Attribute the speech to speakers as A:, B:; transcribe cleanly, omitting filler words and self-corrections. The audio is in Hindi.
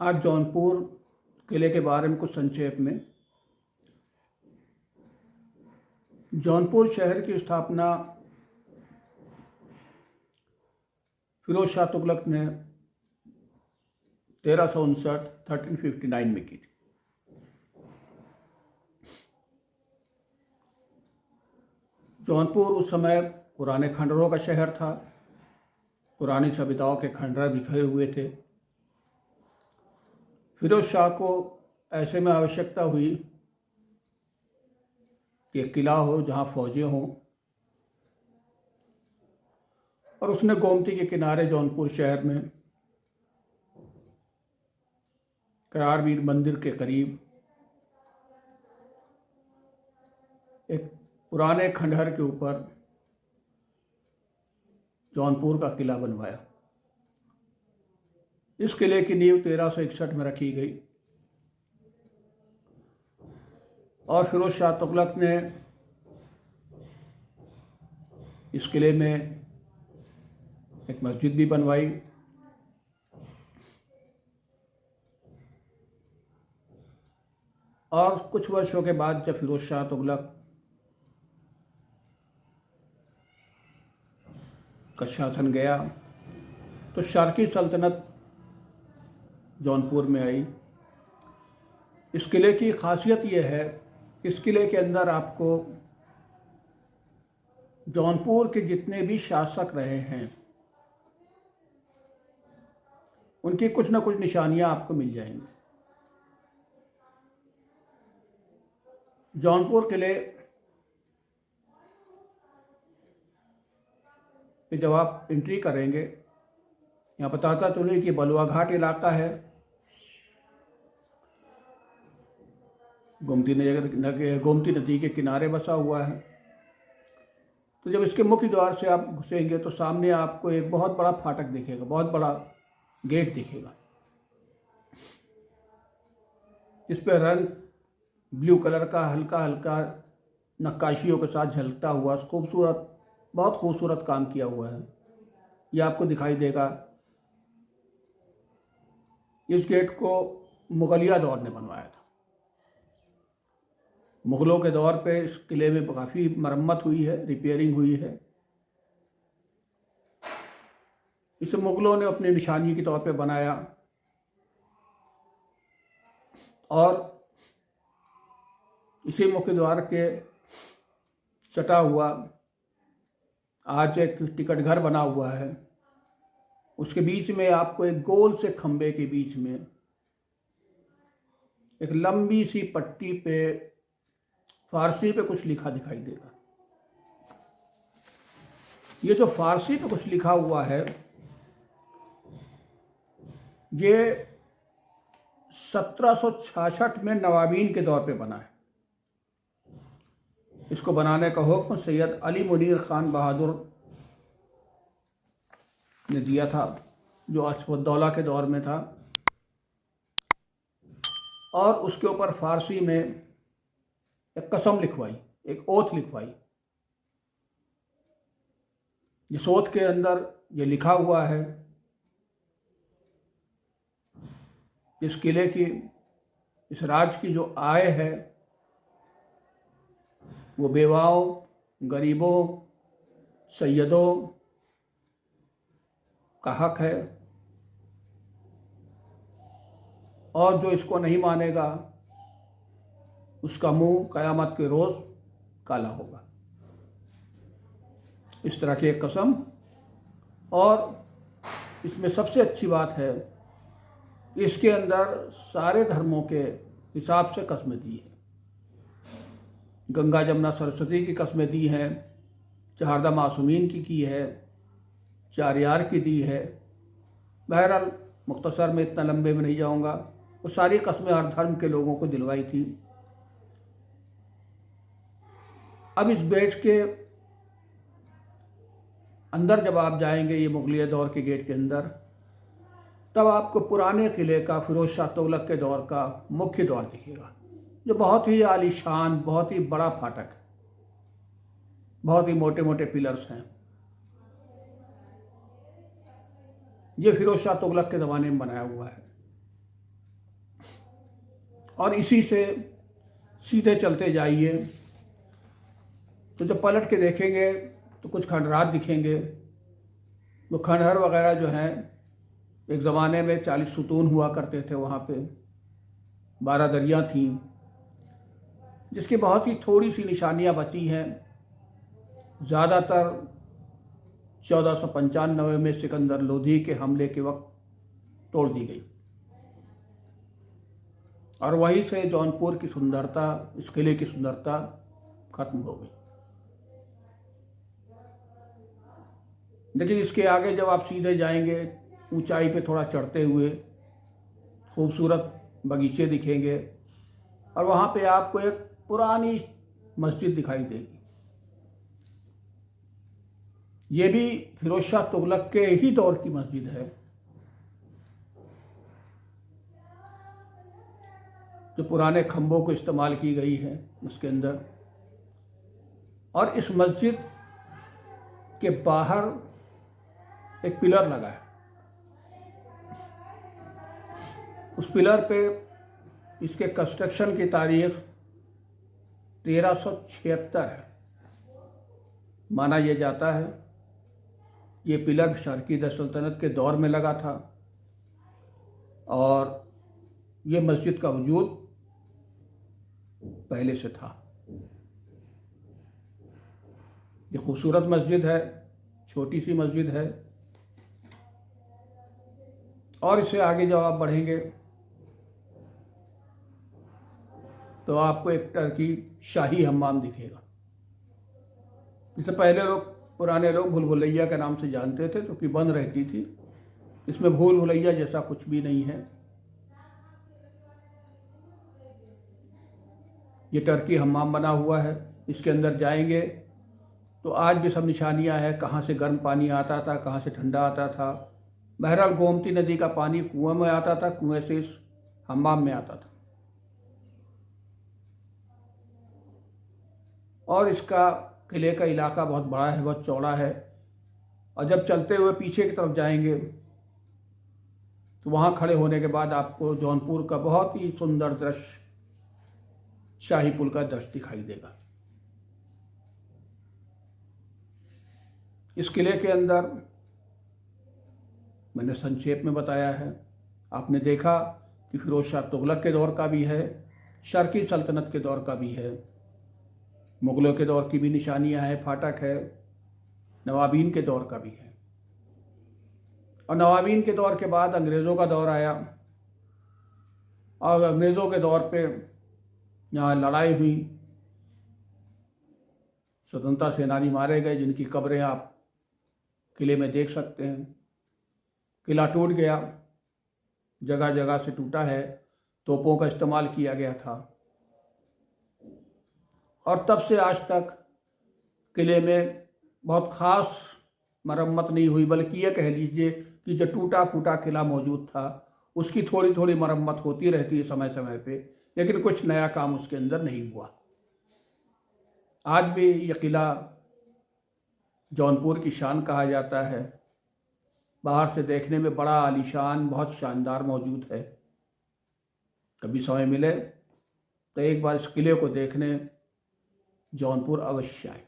A: आज जौनपुर किले के बारे में कुछ संक्षेप में। जौनपुर शहर की स्थापना फिरोज शाह तुगलक ने 1359 में की थी। जौनपुर उस समय पुराने खंडरों का शहर था। पुरानी सभ्यताओं के खंडर बिखरे हुए थे। फिरोज शाह को ऐसे में आवश्यकता हुई कि एक किला हो जहां फौजें हों, और उसने गोमती के किनारे जौनपुर शहर में करारवीर मंदिर के करीब एक पुराने खंडहर के ऊपर जौनपुर का किला बनवाया। इस किले की नींव 1361 में रखी गई और फिरोज शाह तुगलक ने इस किले में एक मस्जिद भी बनवाई। और कुछ वर्षों के बाद जब फिरोज शाह तुगलक का शासन गया तो शार्की सल्तनत जौनपुर में आई। इस किले की खासियत यह है, इस किले के अंदर आपको जौनपुर के जितने भी शासक रहे हैं उनकी कुछ न कुछ निशानियां आपको मिल जाएंगी। जौनपुर किले पे जब आप एंट्री करेंगे, यहाँ बताता चलूँ कि बलुआ घाट इलाका है। गोमती नदी के किनारे बसा हुआ है। तो जब इसके मुख्य द्वार से आप घुसेंगे तो सामने आपको एक बहुत बड़ा फाटक दिखेगा, बहुत बड़ा गेट दिखेगा। इस पर रंग ब्लू कलर का हल्का हल्का नक्काशियों के साथ झलकता हुआ खूबसूरत, बहुत खूबसूरत काम किया हुआ है। यह आपको दिखाई देगा। इस गेट को मुगलिया दौर ने बनवाया था। मुगलों के दौर पे इस किले में काफ़ी मरम्मत हुई है, रिपेयरिंग हुई है। इसे मुगलों ने अपनी निशानी के तौर पे बनाया और इसी मुख्य द्वार के सटा हुआ आज एक टिकट घर बना हुआ है। उसके बीच में आपको एक गोल से खंबे के बीच में एक लंबी सी पट्टी पे फारसी पे कुछ लिखा दिखाई देगा। ये जो फारसी पे कुछ लिखा हुआ है ये 1766 में नवाबीन के दौर पे बना है। इसको बनाने का हुक्म सैयद अली मुनीर खान बहादुर ने दिया था, जो असफुद्दौला के दौर में था। और उसके ऊपर फारसी में एक कसम लिखवाई, एक ओथ लिखवाई। जिस ओथ के अंदर ये लिखा हुआ है, इस किले की, इस राज्य की जो आय है वो बेवाओं, गरीबों, सैयदों का हक है, और जो इसको नहीं मानेगा उसका मुंह कयामत के रोज काला होगा। इस तरह की एक कसम। और इसमें सबसे अच्छी बात है, इसके अंदर सारे धर्मों के हिसाब से कस्में दी है। गंगा जमुना सरस्वती की कस्में दी हैं, चारदा मासूमीन की है, चारियार की दी है। बहरहाल मुख्तसर में इतना लंबे में नहीं जाऊंगा। वो सारी कस्में हर धर्म के लोगों को दिलवाई थी। अब इस गेट के अंदर जब आप जाएंगे, ये मुगलिया दौर के गेट के अंदर, तब आपको पुराने किले का, फिरोज शाह तुगलक के दौर का मुख्य द्वार दिखेगा, जो बहुत ही आलीशान, बहुत ही बड़ा फाटक है। बहुत ही मोटे मोटे पिलर्स हैं। ये फिरोज शाह तुगलक के ज़माने में बनाया हुआ है। और इसी से सीधे चलते जाइए तो जब पलट के देखेंगे तो कुछ खंडरात दिखेंगे। वो खंडहर वगैरह जो हैं, एक ज़माने में 40 सुतून हुआ करते थे वहाँ पे, 12 दरियाँ थीं, जिसकी बहुत ही थोड़ी सी निशानियाँ बची हैं। ज़्यादातर 1495 में सिकंदर लोधी के हमले के वक्त तोड़ दी गई और वहीं से जौनपुर की सुंदरता, इस किले की सुंदरता खत्म हो गई। लेकिन इसके आगे जब आप सीधे जाएंगे, ऊंचाई पे थोड़ा चढ़ते हुए खूबसूरत बगीचे दिखेंगे और वहाँ पे आपको एक पुरानी मस्जिद दिखाई देगी। ये भी फिरोज शाह तुगलक के ही दौर की मस्जिद है, जो पुराने खंभों को इस्तेमाल की गई है उसके अंदर। और इस मस्जिद के बाहर एक पिलर लगा है। उस पिलर पे इसके कंस्ट्रक्शन की तारीख 1376 है। माना यह जाता है ये पिलर शर्कीद सल्तनत के दौर में लगा था और ये मस्जिद का वजूद पहले से था। ये खूबसूरत मस्जिद है, छोटी सी मस्जिद है। और इससे आगे जब आप बढ़ेंगे तो आपको एक टर्की शाही हम्माम दिखेगा, जिसे पहले पुराने लोग भूल भुलैया के नाम से जानते थे, क्योंकि बंद रहती थी। इसमें भूल भुलैया जैसा कुछ भी नहीं है। ये टर्की हम्माम बना हुआ है। इसके अंदर जाएंगे तो आज भी सब निशानियां हैं, कहाँ से गर्म पानी आता था, कहाँ से ठंडा आता था। बहरहाल गोमती नदी का पानी कुएं में आता था, कुएं से इस हम्माम में आता था। और इसका किले का इलाका बहुत बड़ा है, बहुत चौड़ा है। और जब चलते हुए पीछे की तरफ जाएंगे तो वहाँ खड़े होने के बाद आपको जौनपुर का बहुत ही सुंदर दृश्य, शाही पुल का दृश्य दिखाई देगा। इस किले के अंदर मैंने संक्षेप में बताया है। आपने देखा कि फिरोज शाह तुगलक के दौर का भी है, शर्की सल्तनत के दौर का भी है, मुगलों के दौर की भी निशानियां हैं, फाटक है, नवाबीन के दौर का भी है। और नवाबीन के दौर के बाद अंग्रेज़ों का दौर आया और अंग्रेज़ों के दौर पे यहाँ लड़ाई हुई, स्वतंत्रता सेनानी मारे गए, जिनकी कब्रें आप किले में देख सकते हैं। किला टूट गया, जगह जगह से टूटा है, तोपों का इस्तेमाल किया गया था। और तब से आज तक किले में बहुत ख़ास मरम्मत नहीं हुई, बल्कि ये कह लीजिए कि जो टूटा फूटा किला मौजूद था उसकी थोड़ी थोड़ी मरम्मत होती रहती है समय समय पे, लेकिन कुछ नया काम उसके अंदर नहीं हुआ। आज भी ये किला जौनपुर की शान कहा जाता है। बाहर से देखने में बड़ा आलीशान, बहुत शानदार मौजूद है। कभी समय मिले तो एक बार इस किले को देखने जौनपुर अवश्य आए।